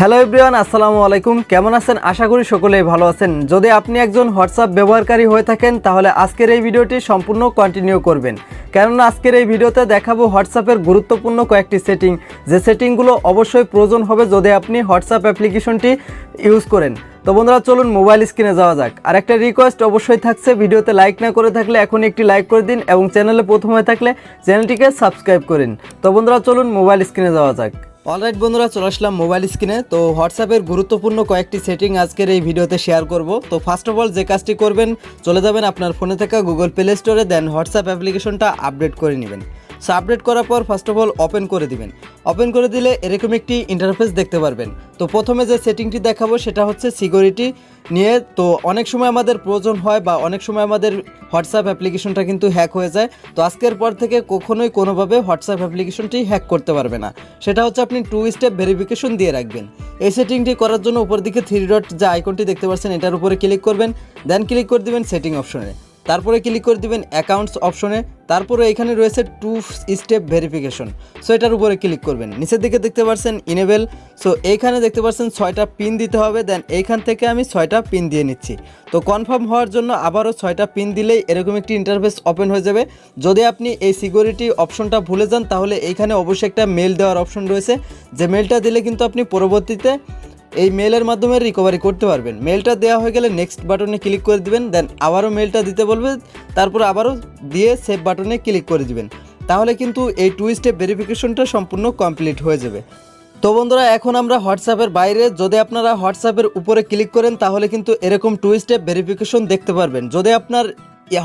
Hello everyone, আসসালামু আলাইকুম। কেমন আছেন? আশা করি সকলেই ভালো আছেন। যদি আপনি একজন হোয়াটসঅ্যাপ ব্যবহারকারী হয়ে থাকেন তাহলে আজকের এই ভিডিওটি সম্পূর্ণ কন্টিনিউ করবেন, কেননা আজকের এই ভিডিওতে দেখাবো হোয়াটসঅ্যাপের গুরুত্বপূর্ণ কয়েকটি সেটিং, যে সেটিংগুলো অবশ্যই প্রয়োজন হবে যদি আপনি হোয়াটসঅ্যাপ অ্যাপ্লিকেশনটি ইউজ করেন। তো বন্ধুরা, চলুন মোবাইল স্ক্রিনে যাওয়া যাক। আর একটা রিকোয়েস্ট অবশ্যই থাকছে, ভিডিওতে লাইক না করে থাকলে এখন একটি লাইক করে দিন এবং চ্যানেলে প্রথম হয়ে থাকলে চ্যানেলটিকে সাবস্ক্রাইব করেন। তো বন্ধুরা, চলুন মোবাইল স্ক্রিনে যাওয়া যাক। অলরাইট বন্ধুরা, চলে আসলাম মোবাইল স্ক্রিনে। তো হোয়াটসঅ্যাপের গুরুত্বপূর্ণ কয়েকটি সেটিং আজকের এই ভিডিওতে শেয়ার করব। তো ফার্স্ট অফ অল যে কাজটি করবেন, চলে যাবেন আপনার ফোনে থাকা গুগল প্লে স্টোরে, দেন হোয়াটসঅ্যাপ অ্যাপ্লিকেশনটা আপডেট করে নেবেন। সো আপডেট করার পর ফার্স্ট অফ অল ওপেন করে দিবেন। ওপেন করে দিলে এরকম একটি ইন্টারফেস দেখতে পারবেন। তো প্রথমে যে সেটিংটি দেখাবো সেটা হচ্ছে সিকিউরিটি নিয়ে। তো অনেক সময় আমাদের প্রয়োজন হয় বা অনেক সময় আমাদের হোয়াটসঅ্যাপ অ্যাপ্লিকেশনটা কিন্তু হ্যাক হয়ে যায়। তো আজকের পর থেকে কখনোই কোনোভাবে হোয়াটসঅ্যাপ অ্যাপ্লিকেশনটি হ্যাক করতে পারবে না। সেটা হচ্ছে আপনি 2 স্টেপ ভেরিফিকেশন দিয়ে রাখবেন। এই সেটিংটি করার জন্য উপর দিকে 3 ডট যে আইকনটি দেখতে পাচ্ছেন এটার উপরে ক্লিক করবেন, দেন ক্লিক করে দিবেন সেটিং অপশনে, তারপরে ক্লিক করে দিবেন অ্যাকাউন্টস অপশনে, তারপরে এখানে রয়েছে 2 স্টেপ ভেরিফিকেশন। সো এটার উপরে ক্লিক করবেন। নিচের দিকে দেখতে পাচ্ছেন ইনেবল। সো এইখানে দেখতে পাচ্ছেন 6টা পিন দিতে হবে, দেন এইখান থেকে আমি 6টা পিন দিয়ে নিচ্ছি। তো কনফার্ম হওয়ার জন্য আবারও 6টা পিন দিলেই এরকম একটি ইন্টারফেস ওপেন হয়ে যাবে। যদি আপনি এই সিকিউরিটি অপশনটা ভুলে যান তাহলে এইখানে অবশ্যই একটা মেল দেওয়ার অপশন রয়েছে, যে মেলটা দিলে কিন্তু আপনি পরবর্তীতে এই মেলের মাধ্যমে রিকভারি করতে পারবেন। মেলটা দেওয়া হয়ে গেলে নেক্সট বাটনে ক্লিক করে দিবেন, দেন আবারও মেলটা দিতে বলবে, তারপর আবারও দিয়ে সেভ বাটনে ক্লিক করে দিবেন। তাহলে কিন্তু এই 2 স্টেপ ভেরিফিকেশনটা সম্পূর্ণ কমপ্লিট হয়ে যাবে। তো বন্ধুরা, এখন আমরা হোয়াটসঅ্যাপের বাইরে, যদি আপনারা হোয়াটসঅ্যাপের উপরে ক্লিক করেন তাহলে কিন্তু এরকম 2 স্টেপ ভেরিফিকেশন দেখতে পারবেন। যদি আপনার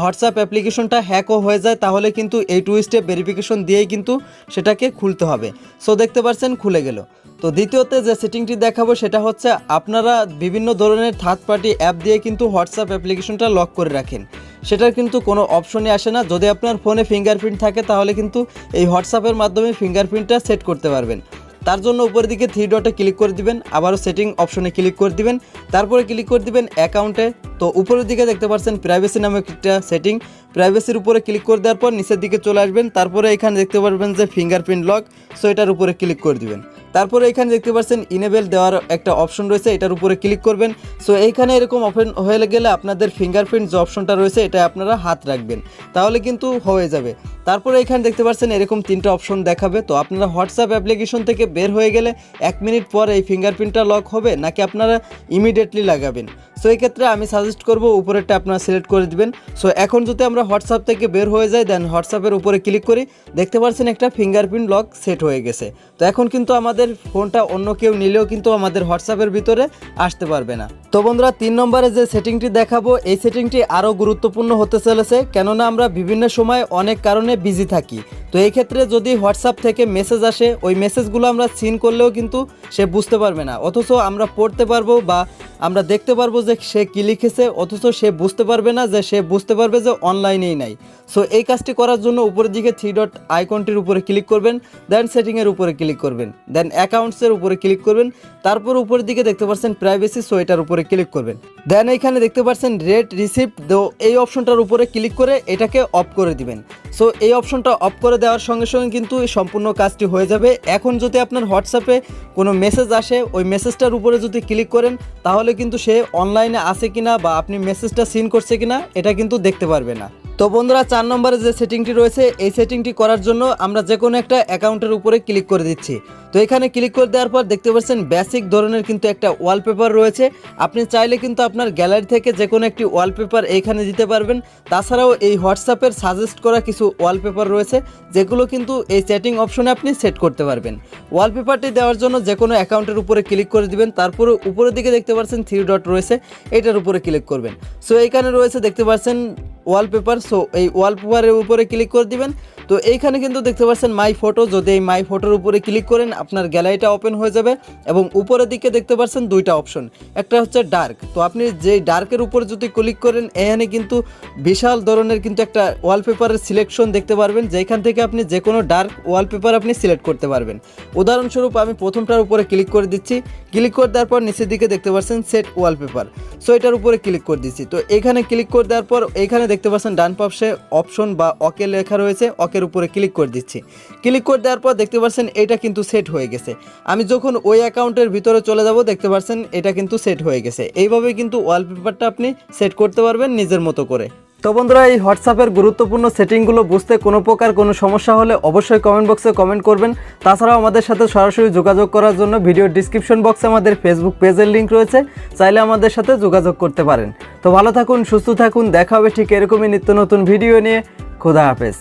হোয়াটসঅ্যাপ অ্যাপ্লিকেশনটা হ্যাকও হয়ে যায় তাহলে কিন্তু এই 2 স্টেপ ভেরিফিকেশন দিয়েই কিন্তু সেটাকে খুলতে হবে। সো দেখতে পাচ্ছেন খুলে গেল। তো দ্বিতীয়তে যে সেটিংটি দেখাবো সেটা হচ্ছে আপনারা বিভিন্ন ধরনের থার্ড পার্টি অ্যাপ দিয়ে কিন্তু হোয়াটসঅ্যাপ অ্যাপ্লিকেশনটা লক করে রাখেন, সেটার কিন্তু কোনো অপশনই আসে না। যদি আপনার ফোনে ফিঙ্গারপ্রিন্ট থাকে তাহলে কিন্তু এই হোয়াটসঅ্যাপের মাধ্যমে ফিঙ্গারপ্রিন্টটা সেট করতে পারবেন। তার জন্য উপরের দিকে 3 ডটে ক্লিক করে দিবেন, আবারও সেটিং অপশনে ক্লিক করে দিবেন, তারপরে ক্লিক করে দিবেন অ্যাকাউন্টে। তো উপরের দিকে দেখতে পাচ্ছেন প্রাইভেসি নামে একটা সেটিং, প্রাইভেসির উপরে ক্লিক করে দেওয়ার পর নিচের দিকে চলে আসবেন, তারপরে এখানে দেখতে পারবেন যে ফিঙ্গারপ্রিন্ট লক। সো এটার উপরে ক্লিক করে দিবেন। তারপরে এখানে দেখতে পাচ্ছেন ইনেবল দেওয়ার একটা অপশন রয়েছে, এটার উপরে ক্লিক করবেন। সো এইখানে এরকম ওপেন হয়ে গেলে আপনাদের ফিঙ্গারপ্রিন্ট যে অপশনটা রয়েছে এটা আপনারা হাত রাখবেন, তাহলে কিন্তু হয়ে যাবে। তারপরে এখানে দেখতে পাচ্ছেন এরকম 3টা অপশন দেখাবে। তো আপনারা হোয়াটসঅ্যাপ অ্যাপ্লিকেশন থেকে বের হয়ে গেলে 1 মিনিট পর এই ফিঙ্গারপ্রিন্টটা লক হবে নাকি আপনারা ইমিডিয়েটলি লাগাবেন। সো এই ক্ষেত্রে আমি সাজেস্ট করব উপরেরটা আপনারা সিলেক্ট করে দিবেন। সো এখন যদি আমরা হোয়াটসঅ্যাপ থেকে বের হয়ে যাই, দেন হোয়াটসঅ্যাপের উপরে ক্লিক করি, দেখতে পাচ্ছেন একটা ফিঙ্গারপ্রিন্ট লক সেট হয়ে গেছে। তো এখন কিন্তু আমাদের ফোনটা অন্য কেউ নিলেও কিন্তু আমাদের হোয়াটসঅ্যাপের ভিতরে আসতে পারবে না। তো বন্ধুরা, 3 নম্বরে যে সেটিংটি দেখাবো এই সেটিংটি আরও গুরুত্বপূর্ণ হতে চলেছে, কেননা আমরা বিভিন্ন সময় অনেক কারণে বিজি থাকি। তো এই ক্ষেত্রে যদি হোয়াটসঅ্যাপ থেকে মেসেজ আসে, ওই মেসেজগুলো আমরা সিন করলেও কিন্তু সে বুঝতে পারবে না, অথচ আমরা পড়তে পারবো বা আমরা দেখতে পারবো যে সে কী লিখেছে, অথচ সে বুঝতে পারবে না, যে সে বুঝতে পারবে যে অনলাইনেই নাই। সো এই কাজটি করার জন্য উপরের দিকে 3 ডট আইকনটির উপরে ক্লিক করবেন, দেন সেটিংয়ের উপরে ক্লিক করবেন, দেন অ্যাকাউন্টসের উপরে ক্লিক করবেন, তারপর উপরের দিকে দেখতে পাচ্ছেন প্রাইভেসি। সো এটার উপরে ক্লিক করবেন, দেন এইখানে দেখতে পাচ্ছেন রেড রিসিপ্ট দো, এই অপশনটার উপরে ক্লিক করে এটাকে অফ করে দিবেন। সো এই অপশনটা অফ করে দেওয়ার সঙ্গে সঙ্গে কিন্তু এই সম্পূর্ণ কাজটি হয়ে যাবে। এখন যদি আপনার হোয়াটসঅ্যাপে কোনো মেসেজ আসে, ওই মেসেজটার উপরে যদি ক্লিক করেন তাহলে কিন্তু সে অনলাইনে আছে কিনা বা আপনি মেসেজটা সিন করছে কিনা এটা কিন্তু দেখতে পারবে না। তো বন্ধুরা, 4 নম্বরে যে সেটিংটি রয়েছে এই সেটিংটি করার জন্য আমরা যে কোনো একটা অ্যাকাউন্টের উপরে ক্লিক করে দিচ্ছি। তো এখানে ক্লিক করে দেওয়ার পর দেখতে পাচ্ছেন বেসিক ধরনের কিন্তু একটা ওয়ালপেপার রয়েছে। আপনি চাইলে কিন্তু আপনার গ্যালারি থেকে যে কোনো একটি ওয়ালপেপার এইখানে দিতে পারবেন। তাছাড়াও এই হোয়াটসঅ্যাপের সাজেস্ট করা কিছু ওয়ালপেপার রয়েছে যেগুলো কিন্তু এই সেটিং অপশনে আপনি সেট করতে পারবেন। ওয়ালপেপারটি দেওয়ার জন্য যে কোনো অ্যাকাউন্টের উপরে ক্লিক করে দিবেন, তারপরে উপরের দিকে দেখতে পাচ্ছেন 3 ডট রয়েছে, এটার উপরে ক্লিক করবেন। সো এইখানে রয়েছে দেখতে পাচ্ছেন ওয়ালপেপার। সো এই ওয়ালপেপারের উপরে ক্লিক করে দিবেন। তো এইখানে কিন্তু দেখতে পাচ্ছেন মাই ফটো, যদি এই মাই ফটোর উপরে ক্লিক করেন আপনার গ্যালারিটা ওপেন হয়ে যাবে এবং উপরের দিকে দেখতে পাচ্ছেন 2টা অপশন, একটা হচ্ছে ডার্ক। তো আপনি যেই ডার্কের উপরে যদি ক্লিক করেন এখানে কিন্তু বিশাল ধরনের কিন্তু একটা ওয়ালপেপারের সিলেকশন দেখতে পারবেন, যেখান থেকে আপনি যে কোনো ডার্ক ওয়ালপেপার আপনি সিলেক্ট করতে পারবেন। উদাহরণস্বরূপ আমি প্রথমটার উপরে ক্লিক করে দিচ্ছি, ক্লিক করে দেওয়ার পর নিচের দিকে দেখতে পাচ্ছেন সেট ওয়ালপেপার। সো এটার উপরে ক্লিক করে দিচ্ছি। তো এখানে ক্লিক করে দেওয়ার পর এখানে দেখতে পাচ্ছেন ডান পাশে অপশন বা ওকে লেখা রয়েছে, ওকের উপরে ক্লিক করে দিচ্ছি। ক্লিক করে দেওয়ার পর দেখতে পাচ্ছেন এটা কিন্তু সেট হয়ে গেছে। আমি যখন ওই অ্যাকাউন্টের ভিতরে চলে যাব দেখতে পাচ্ছেন এটা কিন্তু সেট হয়ে গেছে। এইভাবে কিন্তু ওয়ালপেপারটা আপনি সেট করতে পারবেন নিজের মতো করে। তো বন্ধুরা, এই হোয়াটসঅ্যাপের গুরুত্বপূর্ণ সেটিংগুলো বুঝতে কোনো প্রকার কোনো সমস্যা হলে অবশ্যই কমেন্ট বক্সে কমেন্ট করবেন। তাছাড়াও আমাদের সাথে সরাসরি যোগাযোগ করার জন্য ভিডিওর ডিসক্রিপশন বক্সে আমাদের ফেসবুক পেজের লিঙ্ক রয়েছে, চাইলে আমাদের সাথে যোগাযোগ করতে পারেন। তো ভালো থাকুন, সুস্থ থাকুন, দেখা হবে ঠিক এরকমই নিত্য নতুন ভিডিও নিয়ে। খোদা হাফেজ।